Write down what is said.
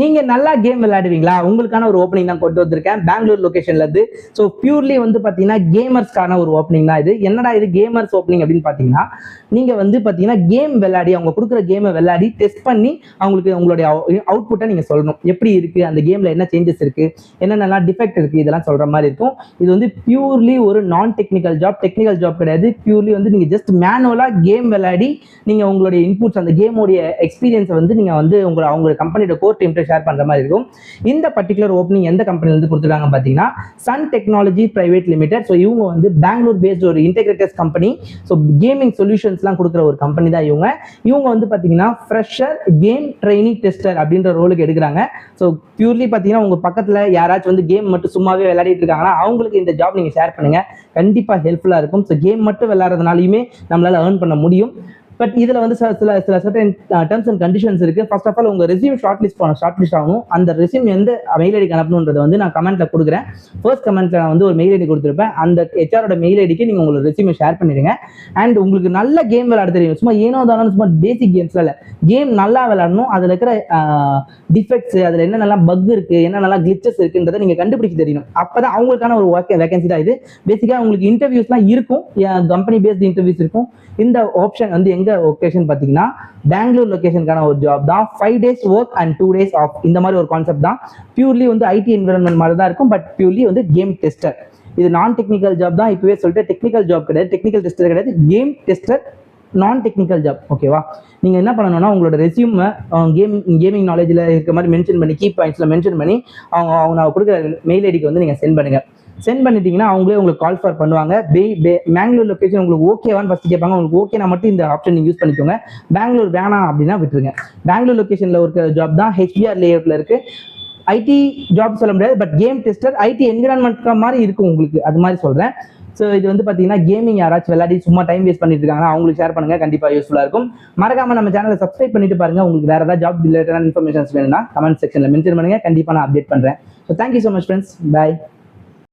நீங்கள் நல்லா கேம் விளையாடுவீங்களா? உங்களுக்கான ஒரு ஓப்பனிங் தான் கொண்டு வந்திருக்கேன் பெங்களூர் லொக்கேஷன்ல இருந்து. ஸோ பியூர்லி வந்து பார்த்தீங்கன்னா கேமர்ஸ்க்கான ஒரு ஓப்பனிங் தான் இது. என்னடா இது கேமர்ஸ் ஓப்பனிங் அப்படின்னு பார்த்தீங்கன்னா, நீங்கள் வந்து பார்த்தீங்கன்னா கேம் விளையாடி அவங்க கொடுக்குற கேமை விளையாடி டெஸ்ட் பண்ணி அவங்களுக்கு உங்களுடைய அவுட்புட்டை நீங்கள் சொல்லணும். எப்படி இருக்குது, அந்த கேமில் என்ன சேஞ்சஸ் இருக்குது, என்னென்னலாம் டிஃபெக்ட் இருக்குது, இதெல்லாம் சொல்கிற மாதிரி இருக்கும். இது வந்து பியூர்லி ஒரு நான் டெக்னிக்கல் ஜாப், டெக்னிக்கல் ஜாப் கிடையாது. பியூர்லி வந்து நீங்கள் ஜஸ்ட் மேனுவலாக கேம் விளையாடி நீங்கள் உங்களுடைய இன்புட்ஸ், அந்த கேமோடைய எக்ஸ்பீரியன்ஸை வந்து நீங்கள் வந்து அவங்க கம்பெனியோட கோர் டீம் ஷேர் பண்ற மாதிரி இருக்கும். இந்த பர்டிகுலர் ஓப்பனிங் எந்த கம்பெனில இருந்து கொடுத்துருக்காங்க பார்த்தீங்கன்னா, Sun technology private limited. So இவங்க வந்து பெங்களூர் பேஸ்ட் ஒரு இன்டெகிரேட்டர்ஸ் கம்பெனி. ஸோ கேமிங் சொல்யூஷன்ஸ்லாம் கொடுக்குற ஒரு கம்பெனி தான் இவங்க. இவங்க வந்து பார்த்தீங்கன்னா ஃப்ரெஷர் கேம் ட்ரைனிங் டெஸ்டர் அப்படின்ற ரோலுக்கு எடுக்கிறாங்க. ஸோ பியூர்லி பார்த்தீங்கன்னா உங்க பக்கத்தில் யாராச்சும் வந்து கேம் மட்டும் சும்மாவே விளையாடிட்டு இருக்காங்கன்னா அவங்களுக்கு இந்த ஜாப் நீங்கள் ஷேர் பண்ணுங்க, கண்டிப்பாக ஹெல்ப்ஃபுல்லாக இருக்கும். ஸோ கேம் மட்டும் விளையாடுறதுனாலையுமே நம்மளால ஏர்ன் பண்ண முடியும். பட் இதில் வந்து சில சர்டன் டர்ம்ஸ் அண்ட் கண்டிஷன்ஸ் இருக்குது. ஃபர்ஸ்ட் ஆஃப் ஆல் உங்கள் ரெஸ்யூம் ஷார்ட் லிஸ்ட் ஆகணும். அந்த ரெஸ்யூம் எந்த மெயில் ஐடிக்கு அனுப்பணுன்றதை வந்து நான் கமெண்ட்டில் கொடுக்குறேன். ஃபர்ஸ்ட் கமெண்ட்டில் நான் வந்து ஒரு மெயில் ஐடி கொடுத்துருப்பேன். அந்த ஹெச்ஆரோட மெயில் ஐடிக்கு நீங்கள் உங்களோட ரெஸ்யூமை ஷேர் பண்ணிடுங்க. அண்ட் உங்களுக்கு நல்ல கேம் விளையாட தெரியும், சும்மா ஏனோ தானோ சும்மா பேசிக் கேம்ஸில் இல்லை, கேம் நல்லா விளையாடணும். அதில் இருக்கிற டிஃபெக்ட்ஸ், அதில் என்னென்னலாம் பக் இருக்குது, என்னென்னலாம் கிளிச்சஸ் இருக்குன்றதை நீங்கள் கண்டுபிடிக்க தெரியணும். அப்போ தான் அவங்களுக்கான ஒரு வேகன்சி தான் இது. பேசிக்காக உங்களுக்கு இன்டர்வியூஸ்லாம் இருக்கும், கம்பெனி பேஸ்ட் இன்டர்வியூஸ் இருக்கும். இந்த ஆப்ஷன் வந்து எங்க லொகேஷன் பார்த்தீங்கன்னா பெங்களூர் லொகேஷனுக்கான ஒரு ஜாப் தான். 5 days work and 2 days off, இந்த மாதிரி ஒரு கான்செப்ட் தான். பியூர்லி வந்து ஐடி என்விரான்மெண்ட் மாதிரி தான் இருக்கும். பட் பியூர்லி வந்து கேம் டெஸ்டர். இது நான் டெக்னிக்கல் ஜாப் தான். இப்பவே சொல்லிட்டு டெக்னிக்கல் ஜாப் கிடையாது, டெக்னிக்கல் டெஸ்டர் கிடையாது, கேம் டெஸ்டர் நான் டெக்னிக்கல் ஜாப். ஓகேவா? நீங்கள் என்ன பண்ணணும்னா உங்களோட ரெஸ்யூமை கேமிங் நாலேஜில் இருக்கிற மாதிரி மென்ஷன் பண்ணி, கீ பாயிண்ட்ஸில் மென்ஷன் பண்ணி அவங்க கொடுக்குற மெயில் ஐடிக்கு வந்து நீங்கள் சென்ட் பண்ணுங்கள். சென்ட் பண்ணிட்டீங்கன்னா அவங்களே உங்களுக்கு கால் ஃபார் பண்ணுவாங்க. பெங்களூர் லொக்கேஷன் உங்களுக்கு ஓகேவான்னு ஃபஸ்ட்டு கேட்பாங்க. உங்களுக்கு ஓகேனா மட்டும் இந்த ஆப்ஷன் நீங்கள் யூஸ் பண்ணிக்கோங்க. பெங்களூர் வேணாம் அப்படின்னா விட்டுருங்க. பெங்களூர் லொக்கேஷனில் இருக்கிற ஜாப் தான் ஹெச்பிஆர் லேஅவுட்டில் இருக்குது. ஐடி ஜாப் சொல்ல முடியாது, but game tester IT environment மாதிரி இருக்கும் உங்களுக்கு, அது மாதிரி சொல்கிறேன். ஸோ இது வந்து பார்த்தீங்கன்னா கேமிங் யாராச்சும் விளையாடி சும்மா டைம் வேஸ்ட் பண்ணிட்டு இருக்காங்கன்னா அவங்களுக்கு ஷேர் பண்ணுங்க, கண்டிப்பாக யூஸ்ஃபுல்லாக இருக்கும். மறக்காம நம்ம சேனலை சப்ஸ்கிரைப் பண்ணிட்டு பாருங்க. உங்களுக்கு வேற ஏதாவது ஜாப் ரிலேட்டடான இன்ஃபர்மேஷன்ஸ் வேணும்னா கமெண்ட் செக்ஷனில் மென்ஷன் பண்ணுங்க, கண்டிப்பாக நான் அப்டேட் பண்ணுறேன். So thank you so much friends, பாய்.